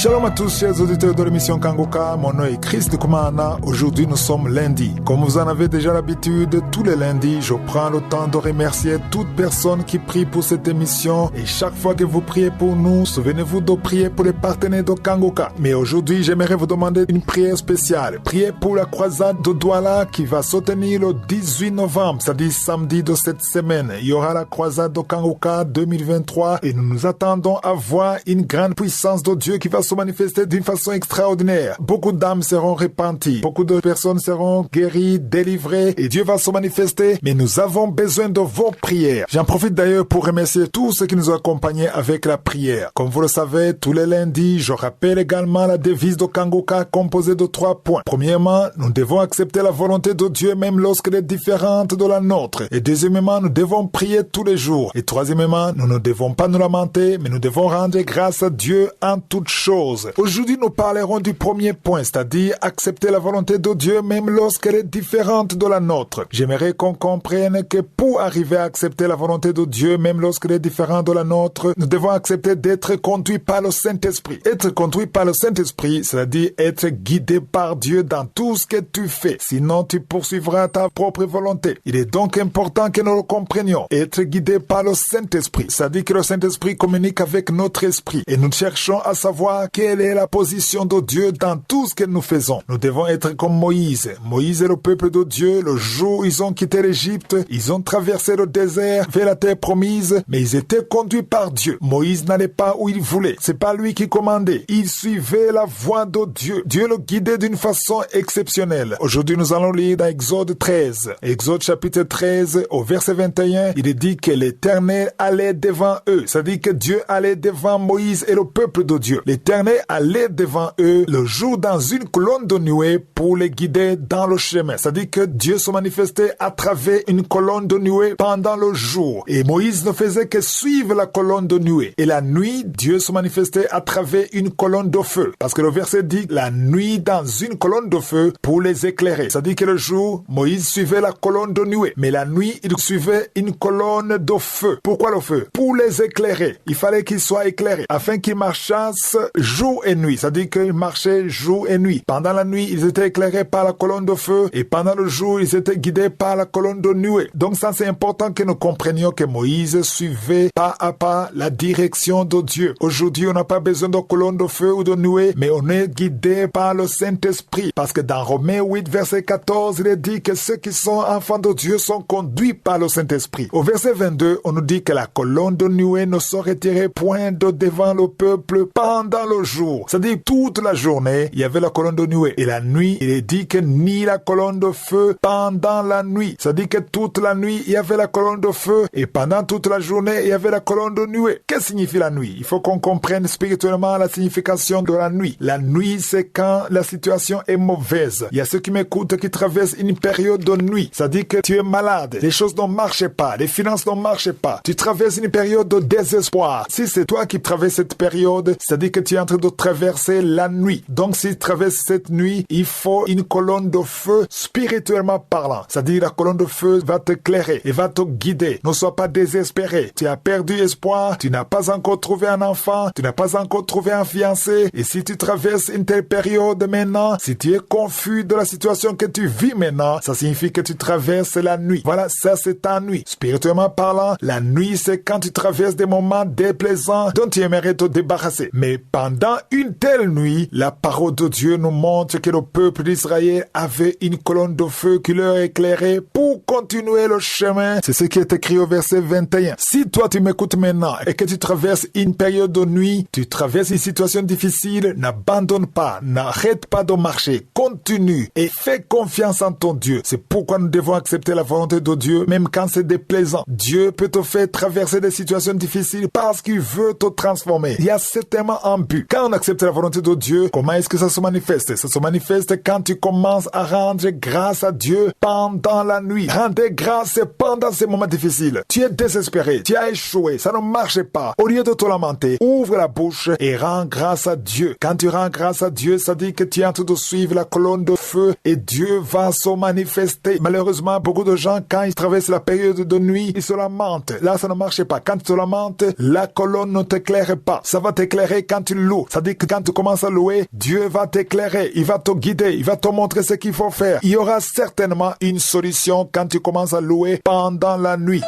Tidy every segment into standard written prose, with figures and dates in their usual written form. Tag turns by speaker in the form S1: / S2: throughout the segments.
S1: Shalom à tous, chers auditeurs de l'émission Kangoka. Mon nom est Christ Kumana. Aujourd'hui, nous sommes lundi. Comme vous en avez déjà l'habitude, tous les lundis, je prends le temps de remercier toute personne qui prie pour cette émission. Et chaque fois que vous priez pour nous, souvenez-vous de prier pour les partenaires de Kangoka. Mais aujourd'hui, j'aimerais vous demander une prière spéciale. Priez pour la croisade de Douala qui va se tenir le 18 novembre, c'est-à-dire samedi de cette semaine. Il y aura la croisade de Kangoka 2023 et nous nous attendons à voir une grande puissance de Dieu qui va se manifester d'une façon extraordinaire. Beaucoup d'âmes seront repenties, beaucoup de personnes seront guéries, délivrées et Dieu va se manifester, mais nous avons besoin de vos prières. J'en profite d'ailleurs pour remercier tous ceux qui nous ont accompagnés avec la prière. Comme vous le savez, tous les lundis, je rappelle également la devise de Kangoka composée de 3 points. Premièrement, nous devons accepter la volonté de Dieu même lorsqu'elle est différente de la nôtre. Et deuxièmement, nous devons prier tous les jours. Et troisièmement, nous ne devons pas nous lamenter, mais nous devons rendre grâce à Dieu en toutes choses. Aujourd'hui, nous parlerons du premier point, c'est-à-dire accepter la volonté de Dieu même lorsqu'elle est différente de la nôtre. J'aimerais qu'on comprenne que pour arriver à accepter la volonté de Dieu même lorsqu'elle est différente de la nôtre, nous devons accepter d'être conduits par le Saint-Esprit. Être conduit par le Saint-Esprit, c'est-à-dire être guidé par Dieu dans tout ce que tu fais. Sinon, tu poursuivras ta propre volonté. Il est donc important que nous le comprenions. Être guidé par le Saint-Esprit, c'est-à-dire que le Saint-Esprit communique avec notre esprit et nous cherchons à savoir quelle est la position de Dieu dans tout ce que nous faisons. Nous devons être comme Moïse. Moïse est le peuple de Dieu. Le jour où ils ont quitté l'Égypte, ils ont traversé le désert vers la terre promise, mais ils étaient conduits par Dieu. Moïse n'allait pas où il voulait. C'est pas lui qui commandait. Il suivait la voie de Dieu. Dieu le guidait d'une façon exceptionnelle. Aujourd'hui, nous allons lire dans Exode 13. Exode chapitre 13, au verset 21, il est dit que l'Éternel allait devant eux. C'est-à-dire que Dieu allait devant Moïse et le peuple de Dieu. L'Éternel allait devant eux le jour dans une colonne de nuée pour les guider dans le chemin. C'est-à-dire que Dieu se manifestait à travers une colonne de nuée pendant le jour. Et Moïse ne faisait que suivre la colonne de nuée. Et la nuit, Dieu se manifestait à travers une colonne de feu. Parce que le verset dit la nuit dans une colonne de feu pour les éclairer. C'est-à-dire que le jour, Moïse suivait la colonne de nuée. Mais la nuit, il suivait une colonne de feu. Pourquoi le feu? Pour les éclairer. Il fallait qu'ils soient éclairés afin qu'ils marchassent jour et nuit, c'est-à-dire qu'ils marchaient jour et nuit. Pendant la nuit, ils étaient éclairés par la colonne de feu et pendant le jour, ils étaient guidés par la colonne de nuée. Donc ça, c'est important que nous comprenions que Moïse suivait pas à pas la direction de Dieu. Aujourd'hui, on n'a pas besoin de colonne de feu ou de nuée, mais on est guidé par le Saint-Esprit. Parce que dans Romains 8, verset 14, il est dit que ceux qui sont enfants de Dieu sont conduits par le Saint-Esprit. Au verset 22, on nous dit que la colonne de nuée ne se retirait point de devant le peuple pendant le jour. C'est-à-dire toute la journée, il y avait la colonne de nuée. Et la nuit, il est dit que ni la colonne de feu pendant la nuit. C'est-à-dire que toute la nuit, il y avait la colonne de feu. Et pendant toute la journée, il y avait la colonne de nuée. Qu'est-ce que signifie la nuit? Il faut qu'on comprenne spirituellement la signification de la nuit. La nuit, c'est quand la situation est mauvaise. Il y a ceux qui m'écoutent qui traversent une période de nuit. C'est-à-dire que tu es malade. Les choses ne marchent pas. Les finances ne marchent pas. Tu traverses une période de désespoir. Si c'est toi qui traverses cette période, c'est-à-dire que tu es en train de traverser la nuit. Donc, si tu traverses cette nuit, il faut une colonne de feu spirituellement parlant. C'est-à-dire la colonne de feu va t'éclairer et va te guider. Ne sois pas désespéré. Tu as perdu espoir. Tu n'as pas encore trouvé un enfant. Tu n'as pas encore trouvé un fiancé. Et si tu traverses une telle période maintenant, si tu es confus de la situation que tu vis maintenant, ça signifie que tu traverses la nuit. Voilà, ça c'est ta nuit. Spirituellement parlant, la nuit c'est quand tu traverses des moments déplaisants dont tu aimerais te débarrasser. Mais pendant une telle nuit, la parole de Dieu nous montre que le peuple d'Israël avait une colonne de feu qui leur éclairait pour continuer le chemin. C'est ce qui est écrit au verset 21. Si toi tu m'écoutes maintenant et que tu traverses une période de nuit, tu traverses une situation difficile, n'abandonne pas, n'arrête pas de marcher, continue et fais confiance en ton Dieu. C'est pourquoi nous devons accepter la volonté de Dieu, même quand c'est déplaisant. Dieu peut te faire traverser des situations difficiles parce qu'il veut te transformer. Il y a certainement un but. Quand on accepte la volonté de Dieu, comment est-ce que ça se manifeste? Ça se manifeste quand tu commences à rendre grâce à Dieu pendant la nuit. Rendez grâce pendant ces moments difficiles. Tu es désespéré, tu as échoué, ça ne marche pas. Au lieu de te lamenter, ouvre la bouche et rends grâce à Dieu. Quand tu rends grâce à Dieu, ça dit que tu es en train de suivre la colonne de feu et Dieu va se manifester. Malheureusement, beaucoup de gens, quand ils traversent la période de nuit, ils se lamentent. Là, ça ne marche pas. Quand tu te lamentes, la colonne ne t'éclaire pas. Ça va t'éclairer quand tu loues loues. Ça dit que quand tu commences à louer, Dieu va t'éclairer, il va te guider, il va te montrer ce qu'il faut faire. Il y aura certainement une solution quand tu commences à louer pendant la nuit.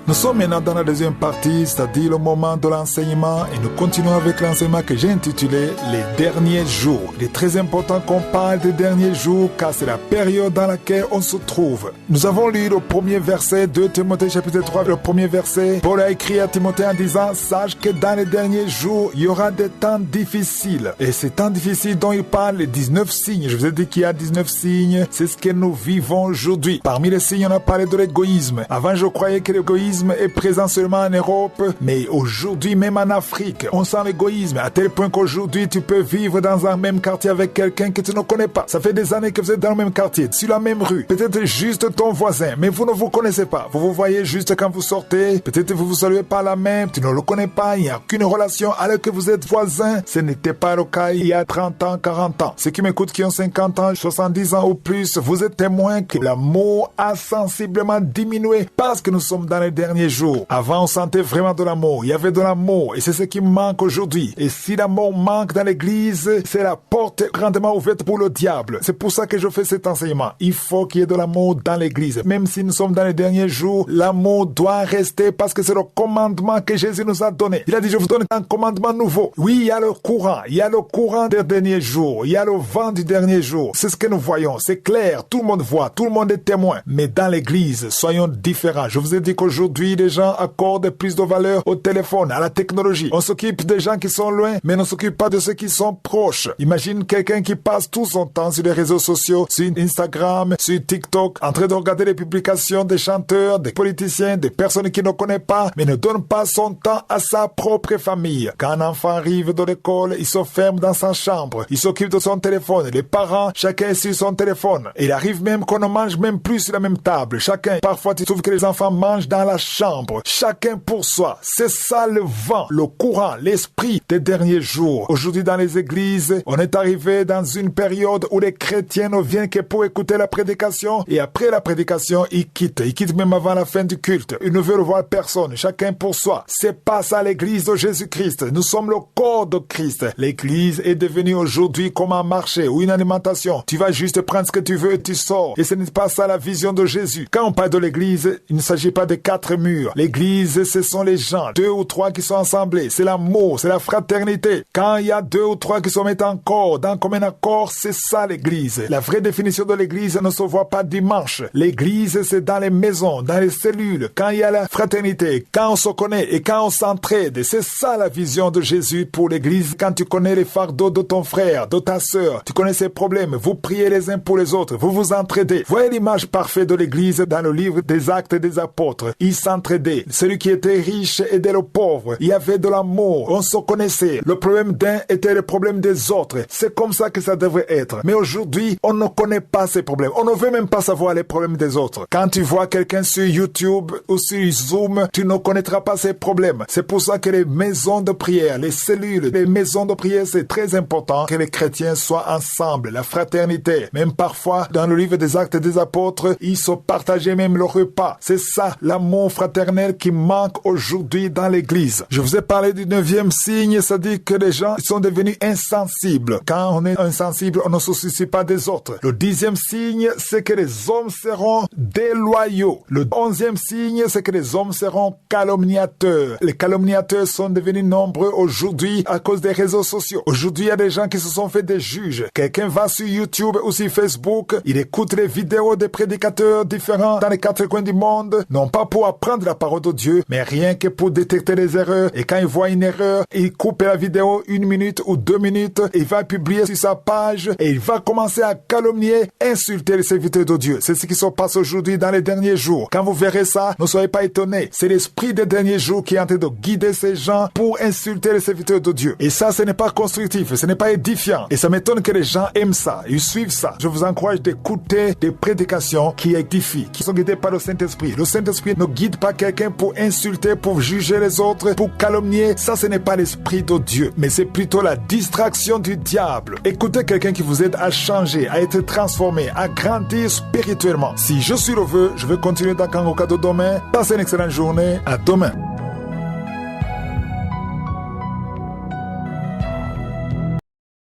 S1: Nous sommes maintenant dans la deuxième partie, c'est-à-dire le moment de l'enseignement, et nous continuons avec l'enseignement que j'ai intitulé « Les derniers jours ». Il est très important qu'on parle des derniers jours car c'est la période dans laquelle on se trouve. Nous avons lu le premier verset de Timothée chapitre 3, le premier verset. Paul a écrit à Timothée en disant « Sache que dans les derniers jours, il y aura des temps difficiles ». Et ces temps difficiles dont il parle, les 19 signes, je vous ai dit qu'il y a 19 signes, c'est ce que nous vivons aujourd'hui. Parmi les signes, on a parlé de l'égoïsme. Avant, je croyais que l'égoïsme est présent seulement en Europe, mais aujourd'hui, même en Afrique, on sent l'égoïsme à tel point qu'aujourd'hui, tu peux vivre dans un même quartier avec quelqu'un que tu ne connais pas. Ça fait des années que vous êtes dans le même quartier, sur la même rue, peut-être juste ton voisin, mais vous ne vous connaissez pas. Vous vous voyez juste quand vous sortez, peut-être vous vous saluez par la main, tu ne le connais pas, il n'y a aucune relation alors que vous êtes voisins. Ce n'était pas le cas il y a 30 ans, 40 ans. Ceux qui m'écoutent qui ont 50 ans, 70 ans ou plus, vous êtes témoins que l'amour a sensiblement diminué parce que nous sommes dans les derniers jours. Avant, on sentait vraiment de l'amour. Il y avait de l'amour et c'est ce qui manque aujourd'hui. Et si l'amour manque dans l'église, c'est la porte grandement ouverte pour le diable. C'est pour ça que je fais cet enseignement. Il faut qu'il y ait de l'amour dans l'église. Même si nous sommes dans les derniers jours, l'amour doit rester parce que c'est le commandement que Jésus nous a donné. Il a dit, je vous donne un commandement nouveau. Oui, il y a le courant. Il y a le courant des derniers jours. Il y a le vent du dernier jour. C'est ce que nous voyons. C'est clair. Tout le monde voit. Tout le monde est témoin. Mais dans l'église, soyons différents. Je vous ai dit qu'aujourd'hui, les gens accordent plus de valeur au téléphone, à la technologie. On s'occupe des gens qui sont loin, mais on ne s'occupe pas de ceux qui sont proches. Imagine quelqu'un qui passe tout son temps sur les réseaux sociaux, sur Instagram, sur TikTok, en train de regarder les publications des chanteurs, des politiciens, des personnes qu'il ne connaît pas, mais ne donne pas son temps à sa propre famille. Quand un enfant arrive de l'école, il se ferme dans sa chambre, il s'occupe de son téléphone. Les parents, chacun est sur son téléphone. Et il arrive même qu'on ne mange même plus sur la même table. Chacun, parfois tu trouves que les enfants mangent dans la chambre. Chacun pour soi. C'est ça le vent, le courant, l'esprit des derniers jours. Aujourd'hui dans les églises, on est arrivé dans une période où les chrétiens ne viennent que pour écouter la prédication et après la prédication, ils quittent. Ils quittent même avant la fin du culte. Ils ne veulent voir personne. Chacun pour soi. C'est pas ça l'église de Jésus-Christ. Nous sommes le corps de Christ. L'église est devenue aujourd'hui comme un marché ou une alimentation. Tu vas juste prendre ce que tu veux et tu sors. Et ce n'est pas ça la vision de Jésus. Quand on parle de l'église, il ne s'agit pas de 4 murs. L'église, ce sont les gens, 2 ou 3 qui sont assemblés. C'est l'amour, c'est la fraternité. Quand il y a 2 ou 3 qui se mettent en corps, dans commun accord, c'est ça l'église. La vraie définition de l'église ne se voit pas dimanche. L'église, c'est dans les maisons, dans les cellules, quand il y a la fraternité, quand on se connaît et quand on s'entraide. C'est ça la vision de Jésus pour l'église. Quand tu connais les fardeaux de ton frère, de ta sœur, tu connais ses problèmes, vous priez les uns pour les autres, vous vous entraidez. Voyez l'image parfaite de l'église dans le livre des Actes des Apôtres. Ils s'entraidaient. Celui qui était riche aidait le pauvre. Il y avait de l'amour. On se connaissait. Le problème d'un était le problème des autres. C'est comme ça que ça devrait être. Mais aujourd'hui, on ne connaît pas ces problèmes. On ne veut même pas savoir les problèmes des autres. Quand tu vois quelqu'un sur YouTube ou sur Zoom, tu ne connaîtras pas ses problèmes. C'est pour ça que les maisons de prière, les cellules, les maisons de prière, c'est très important que les chrétiens soient ensemble. La fraternité. Même parfois, dans le livre des Actes des Apôtres, ils se partageaient même le repas. C'est ça, l'amour fraternel qui manque aujourd'hui dans l'église. Je vous ai parlé du 9e signe, c'est-à-dire que les gens sont devenus insensibles. Quand on est insensible, on ne se soucie pas des autres. Le 10e signe, c'est que les hommes seront déloyaux. Le 11e signe, c'est que les hommes seront calomniateurs. Les calomniateurs sont devenus nombreux aujourd'hui à cause des réseaux sociaux. Aujourd'hui, il y a des gens qui se sont fait des juges. Quelqu'un va sur YouTube ou sur Facebook, il écoute les vidéos des prédicateurs différents dans les 4 coins du monde, non pas pour apprendre apprendre la parole de Dieu, mais rien que pour détecter les erreurs. Et quand il voit une erreur, il coupe la vidéo 1 minute ou 2 minutes, il va publier sur sa page et il va commencer à calomnier, insulter les serviteurs de Dieu. C'est ce qui se passe aujourd'hui dans les derniers jours. Quand vous verrez ça, ne soyez pas étonnés. C'est l'esprit des derniers jours qui est en train de guider ces gens pour insulter les serviteurs de Dieu. Et ça, ce n'est pas constructif, ce n'est pas édifiant. Et ça m'étonne que les gens aiment ça, ils suivent ça. Je vous encourage d'écouter des prédications qui édifient, qui sont guidées par le Saint-Esprit. Le Saint-Esprit ne guide pas quelqu'un pour insulter, pour juger les autres, pour calomnier. Ça, ce n'est pas l'esprit de Dieu, mais c'est plutôt la distraction du diable. Écoutez quelqu'un qui vous aide à changer, à être transformé, à grandir spirituellement. Si je suis le vœu, je vais continuer dans Kangoka de demain. Passez une excellente journée. À demain.